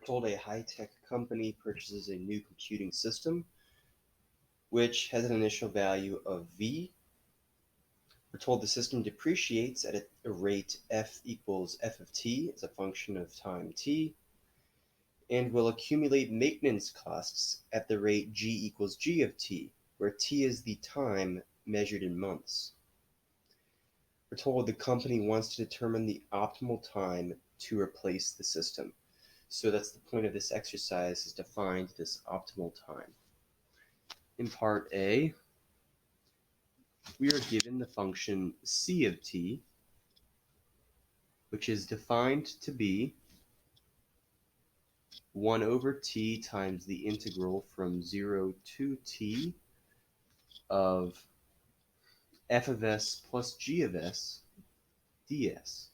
Told a high-tech company purchases a new computing system, which has an initial value of V. We're told the system depreciates at a rate f equals f of t as a function of time t, and will accumulate maintenance costs at the rate g equals g of t, where t is the time measured in months. We're told the company wants to determine the optimal time to replace the system. So that's the point of this exercise, is to find this optimal time. In part A, we are given the function c of t, which is defined to be 1 over t times the integral from 0 to t of f of s plus g of s ds.